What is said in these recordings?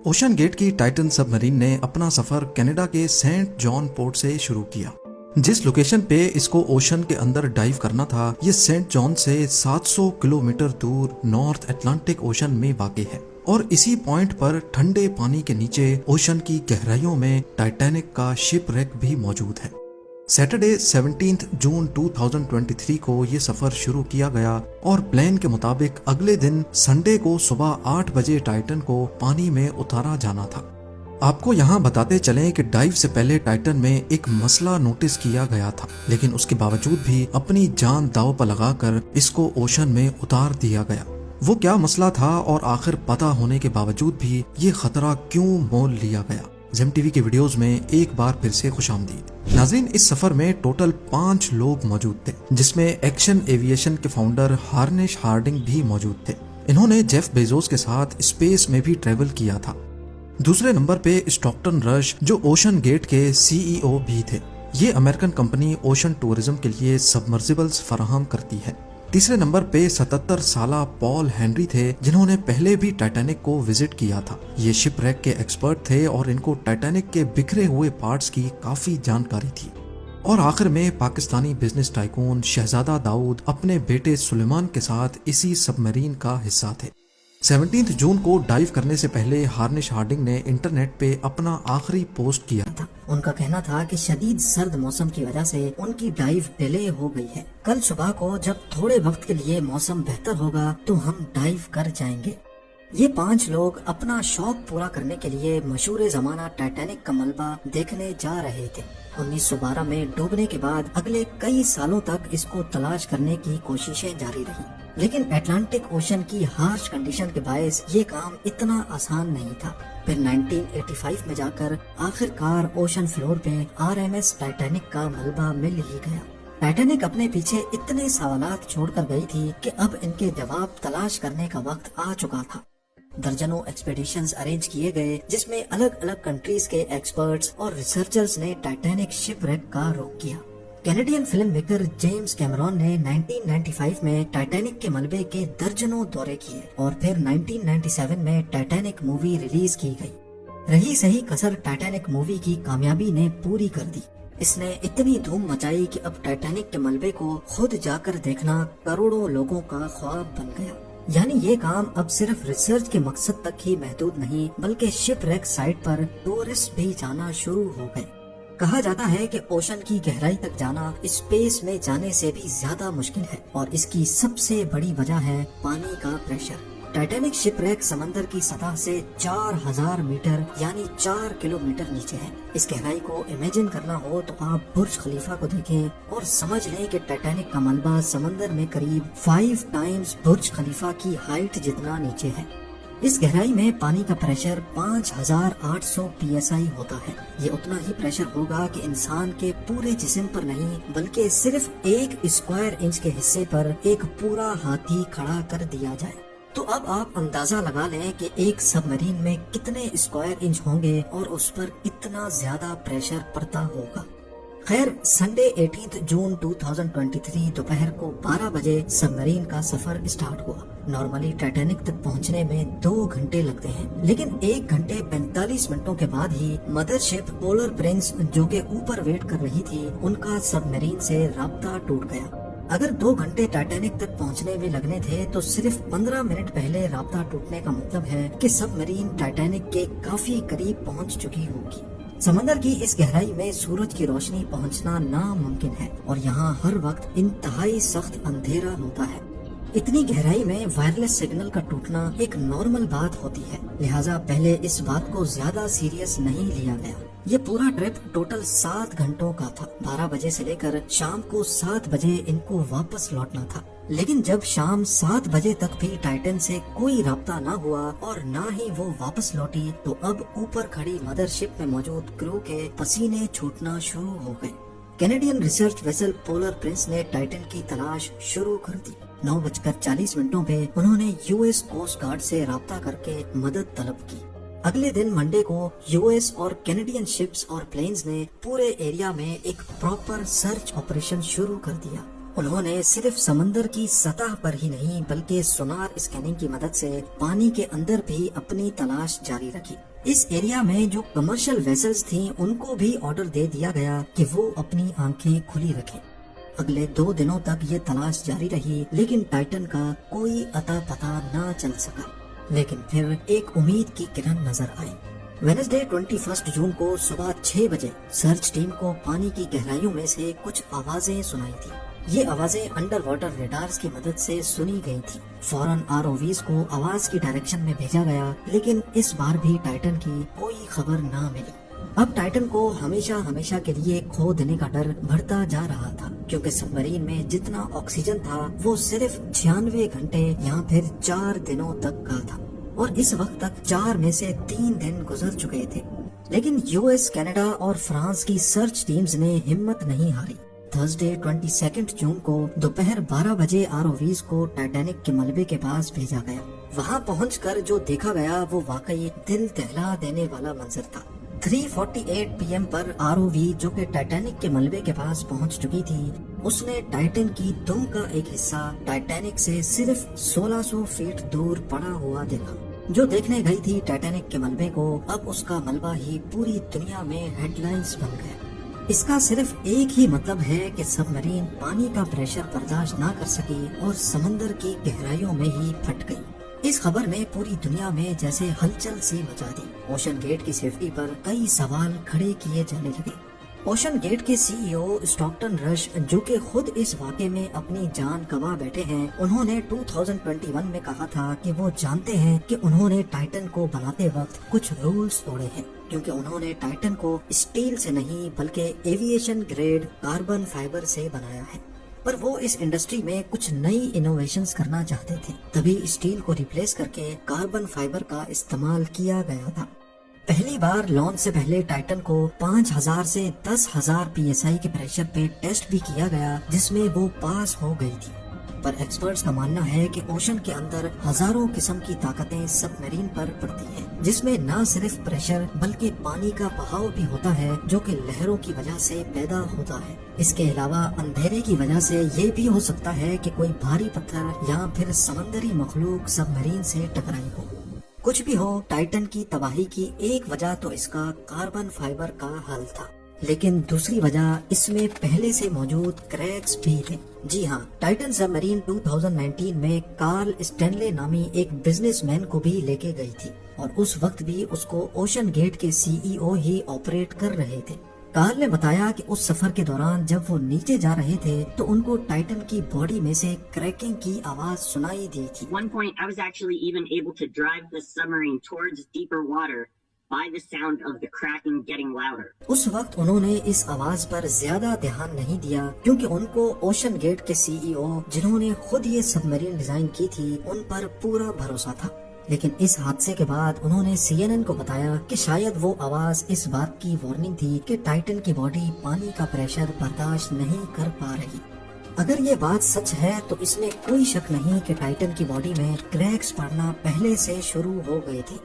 Ocean gate की Titan submarine ने अपना सफर कनाडा के सेंट जॉन पोर्ट से शुरू किया। जिस लोकेशन पे इसको ओशन के अंदर डाइव करना था, ये सेंट जॉन से 700 किलोमीटर दूर नॉर्थ अटलांटिक ओशन में वाक़ है और इसी पॉइंट पर ठंडे पानी के नीचे ओशन की गहराइयों में टाइटैनिक का शिप रेक भी मौजूद है। सैटरडे 17 जून 2023 को ये सफर शुरू किया गया और प्लान के मुताबिक अगले दिन संडे को सुबह 8 बजे टाइटन को पानी में उतारा जाना था। आपको यहाँ बताते चलें कि डाइव से पहले टाइटन में एक मसला नोटिस किया गया था, लेकिन उसके बावजूद भी अपनी जान दांव पर लगाकर इसको ओशन में उतार दिया गया। वो क्या मसला था और आखिर पता होने के बावजूद भी ये खतरा क्यों मोल लिया गया? जेम टीवी के वीडियोस में एक बार फिर से खुशामदीद। नाज़रीन, इस सफर में टोटल 5 लोग मौजूद थे, जिसमें एक्शन एविएशन के फाउंडर हार्निश हार्डिंग भी मौजूद थे। इन्होंने जेफ बेजोस के साथ स्पेस में भी ट्रेवल किया था। दूसरे नंबर पे स्टॉकटन रश, जो ओशन गेट के CEO भी थे। ये अमेरिकन कंपनी ओशन टूरिज्म के लिए सबमर्सिबल्स फराहम करती है। तीसरे नंबर पे 77 साला पॉल हेनरी थे, जिन्होंने पहले भी टाइटैनिक को विजिट किया था। ये शिप रैक के एक्सपर्ट थे और इनको टाइटैनिक के बिखरे हुए पार्ट्स की काफी जानकारी थी। और आखिर में पाकिस्तानी बिजनेस टाइकून शहजादा दाऊद अपने बेटे सुलेमान के साथ इसी सबमरीन का हिस्सा थे। 17 जून को डाइव करने से पहले हार्निश हार्डिंग ने इंटरनेट पे अपना आखिरी पोस्ट किया था। उनका कहना था कि शदीद सर्द मौसम की वजह से उनकी डाइव डिले हो गई है। कल सुबह को जब थोड़े वक्त के लिए मौसम बेहतर होगा तो हम डाइव कर जाएंगे। ये 5 लोग अपना शौक पूरा करने के लिए मशहूर जमाना टाइटैनिक का मलबा देखने जा रहे थे। 1912 में डूबने के बाद अगले कई सालों तक इसको तलाश करने की कोशिशें जारी रही, लेकिन अटलांटिक ओशन की हार्श कंडीशन के बायस ये काम इतना आसान नहीं था। फिर 1985 में जाकर आखिरकार ओशन फ्लोर पे RMS टाइटैनिक का मलबा मिल ही गया। टाइटैनिक अपने पीछे इतने सवालात छोड़कर गई थी कि अब इनके जवाब तलाश करने का वक्त आ चुका था। दर्जनों एक्सपेडिशंस अरेंज किए गए, जिसमें अलग अलग कंट्रीज के एक्सपर्ट्स और रिसर्चर्स ने टाइटैनिक शिपरेक का रुख किया। Canadian film maker James Cameron ने 1995 में टाइटैनिक के मलबे के दर्जनों दौरे किए और फिर 1997 में टाइटैनिक मूवी रिलीज की गई। रही सही कसर टाइटैनिक मूवी की कामयाबी ने पूरी कर दी। इसने इतनी धूम मचाई कि अब टाइटैनिक के मलबे को खुद जाकर देखना करोड़ों लोगों का ख्वाब बन गया। यानी ये काम अब सिर्फ रिसर्च के मकसद तक ही महदूद नहीं, बल्कि शिपरेक साइट पर टूरिस्ट भी जाना शुरू हो गए। कहा जाता है कि ओशन की गहराई तक जाना स्पेस में जाने से भी ज्यादा मुश्किल है और इसकी सबसे बड़ी वजह है पानी का प्रेशर। टाइटैनिक शिपरेक समंदर की सतह से 4000 मीटर यानी 4 किलोमीटर नीचे है। इस गहराई को इमेजिन करना हो तो आप बुर्ज खलीफा को देखें और समझ लें कि टाइटैनिक का मलबा समंदर में करीब 5 टाइम्स बुर्ज खलीफा की हाइट जितना नीचे है। इस गहराई में पानी का प्रेशर 5800 PSI होता है। ये उतना ही प्रेशर होगा कि इंसान के पूरे जिस्म पर नहीं, बल्कि सिर्फ 1 स्क्वायर इंच के हिस्से पर एक पूरा हाथी खड़ा कर दिया जाए। तो अब आप अंदाजा लगा लें कि एक सबमरीन में कितने स्क्वायर इंच होंगे और उस पर इतना ज्यादा प्रेशर पड़ता होगा। खैर, संडे 18 जून 2023 दोपहर को 12 बजे सबमरीन का सफर स्टार्ट हुआ। नॉर्मली टाइटैनिक तक पहुंचने में 2 घंटे लगते हैं, लेकिन 1 घंटे 45 मिनटों के बाद ही मदरशिप पोलर प्रिंस, जो के ऊपर वेट कर रही थी, उनका सबमरीन से राब्ता टूट गया। अगर 2 घंटे टाइटैनिक तक पहुंचने में लगने थे तो सिर्फ 15 मिनट पहले राब्ता टूटने का मतलब है कि सबमरीन टाइटैनिक के काफी करीब पहुंच चुकी होगी। समंदर की इस गहराई में सूरज की रोशनी पहुंचना नामुमकिन है और यहाँ हर वक्त इंतहाई सख्त अंधेरा होता है। इतनी गहराई में वायरलेस सिग्नल का टूटना एक नॉर्मल बात होती है, लिहाजा पहले इस बात को ज्यादा सीरियस नहीं लिया गया। ये पूरा ट्रिप टोटल 7 घंटों का था। 12 बजे से लेकर शाम को 7 बजे इनको वापस लौटना था, लेकिन जब शाम 7 बजे तक भी टाइटन से कोई राब्ता न हुआ और न ही वो वापस लौटी, तो अब ऊपर खड़ी मदरशिप में मौजूद क्रू के पसीने छूटना शुरू हो गए। Canadian research vessel polar Prince ने टाइटन की तलाश शुरू कर दी। 9:40 पे उन्होंने US कोस्ट गार्ड से राब्ता करके मदद तलब की। अगले दिन मंडे को US और कैनेडियन शिप्स और प्लेन्स ने पूरे एरिया में एक प्रॉपर सर्च ऑपरेशन शुरू कर दिया। उन्होंने सिर्फ समंदर की सतह पर ही नहीं बल्कि सोनार स्कैनिंग की मदद से पानी के अंदर भी अपनी तलाश जारी रखी। इस एरिया में जो कमर्शियल वेसल्स थी उनको भी ऑर्डर दे दिया गया कि वो अपनी आंखें खुली रखें। अगले 2 दिनों तक ये तलाश जारी रही, लेकिन टाइटन का कोई अता पता ना चल सका। लेकिन फिर एक उम्मीद की किरण नजर आई। वेडनेसडे 21 जून को सुबह 6 बजे सर्च टीम को पानी की गहराइयों में से कुछ आवाजें सुनाई थी। ये आवाजें अंडर वाटर रेडार्स की मदद से सुनी गई थी। फौरन आरओवीज को आवाज की डायरेक्शन में भेजा गया, लेकिन इस बार भी टाइटन की कोई खबर ना मिली। अब टाइटन को हमेशा हमेशा के लिए खो देने का डर बढ़ता जा रहा था, क्योंकि सबमरीन में जितना ऑक्सीजन था वो सिर्फ 96 घंटे या फिर 4 दिनों तक का था, और इस वक्त तक 4 में से 3 दिन गुजर चुके थे। लेकिन यूएस, कनाडा और फ्रांस की सर्च टीम्स ने हिम्मत नहीं हारी। थर्सडे 22 जून को दोपहर 12 बजे आरओवीज को टाइटैनिक के मलबे के पास भेजा गया। वहां पहुंचकर जो देखा गया वो वाकई दिल दहला देने वाला मंजर था। 3:48 PM पर आरओवी जो कि टाइटैनिक के मलबे के पास पहुंच चुकी थी, उसने टाइटन की दुम का एक हिस्सा टाइटैनिक से सिर्फ 1600 फीट दूर पड़ा हुआ देखा। जो देखने गई थी टाइटैनिक के मलबे को, अब उसका मलबा ही पूरी दुनिया में हेडलाइंस बन गया। इसका सिर्फ एक ही मतलब है कि सबमरीन पानी का प्रेशर बर्दाश्त ना कर सकी और समंदर की गहराइयों में ही फट गई। इस खबर ने पूरी दुनिया में जैसे हलचल सी मचा दी। ओशन गेट की सेफ्टी पर कई सवाल खड़े किए जाने लगे। ओशन गेट के सीईओ स्टॉकटन रश, जो कि खुद इस वाक़े में अपनी जान गंवा बैठे हैं, उन्होंने 2021 में कहा था कि वो जानते हैं कि उन्होंने टाइटन को बनाते वक्त कुछ रूल्स तोड़े हैं, क्योंकि उन्होंने टाइटन को स्टील से नहीं बल्कि एविएशन ग्रेड कार्बन फाइबर से बनाया है। पर वो इस इंडस्ट्री में कुछ नई इनोवेशंस करना चाहते थे, तभी स्टील को रिप्लेस करके कार्बन फाइबर का इस्तेमाल किया गया था। पहली बार लॉन्च से पहले टाइटन को 5000 से 10,000 PSI के प्रेशर पे टेस्ट भी किया गया, जिसमें वो पास हो गई थी। पर एक्सपर्ट्स का मानना है कि ओशन के अंदर हजारों किस्म की ताकतें सबमरीन पर पड़ती हैं, जिसमें न सिर्फ प्रेशर बल्कि पानी का बहाव भी होता है, जो कि लहरों की वजह से पैदा होता है। इसके अलावा अंधेरे की वजह से ये भी हो सकता है कि कोई भारी पत्थर या फिर समंदरी मखलूक सबमरीन से टकराई हो। कुछ भी हो, टाइटन की तबाही की एक वजह तो इसका कार्बन फाइबर का हल था, लेकिन दूसरी वजह इसमें पहले से मौजूद क्रैक्स भी थे। जी हाँ, टाइटन सबमरीन 2019 में कार्ल स्टैनले नामी एक बिजनेसमैन को भी लेके गई थी, और उस वक्त भी उसको ओशन गेट के सीईओ ही ऑपरेट कर रहे थे। कार्ल ने बताया कि उस सफर के दौरान जब वो नीचे जा रहे थे तो उनको टाइटन की बॉडी में से क्रैकिंग की आवाज सुनाई दी थी। One point, I was actually even able to drive the submarine towards deeper water by the sound of the cracking getting louder. उस वक्त उन्होंने इस आवाज पर ज्यादा ध्यान नहीं दिया, क्योंकि उनको ओशन गेट के सीईओ, जिन्होंने खुद ये सबमरीन डिजाइन की थी, उन पर पूरा भरोसा था। लेकिन इस हादसे के बाद उन्होंने CNN को बताया कि शायद वो आवाज इस बात की वार्निंग थी कि टाइटन की बॉडी पानी का प्रेशर बर्दाश्त नहीं कर पा रही। अगर ये बात सच है तो इसमें कोई शक नहीं कि टाइटन की बॉडी में क्रैक्स पड़ना पहले से शुरू हो गए थे।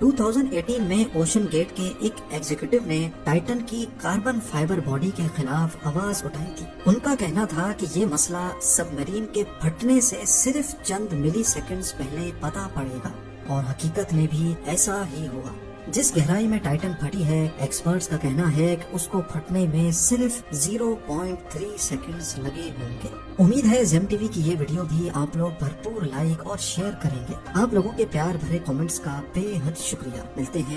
2018 में ओशन गेट के एक एग्जीक्यूटिव ने टाइटन की कार्बन फाइबर बॉडी के खिलाफ आवाज उठाई थी। उनका कहना था कि ये मसला सबमरीन के फटने से सिर्फ चंद मिली सेकेंड्स पहले पता पड़ेगा, और हकीकत में भी ऐसा ही हुआ। जिस गहराई में टाइटन फटी है, एक्सपर्ट्स का कहना है कि उसको फटने में सिर्फ 0.3 सेकंड्स लगे होंगे। उम्मीद है जेम टीवी की ये वीडियो भी आप लोग भरपूर लाइक और शेयर करेंगे। आप लोगों के प्यार भरे कमेंट्स का बेहद शुक्रिया। मिलते हैं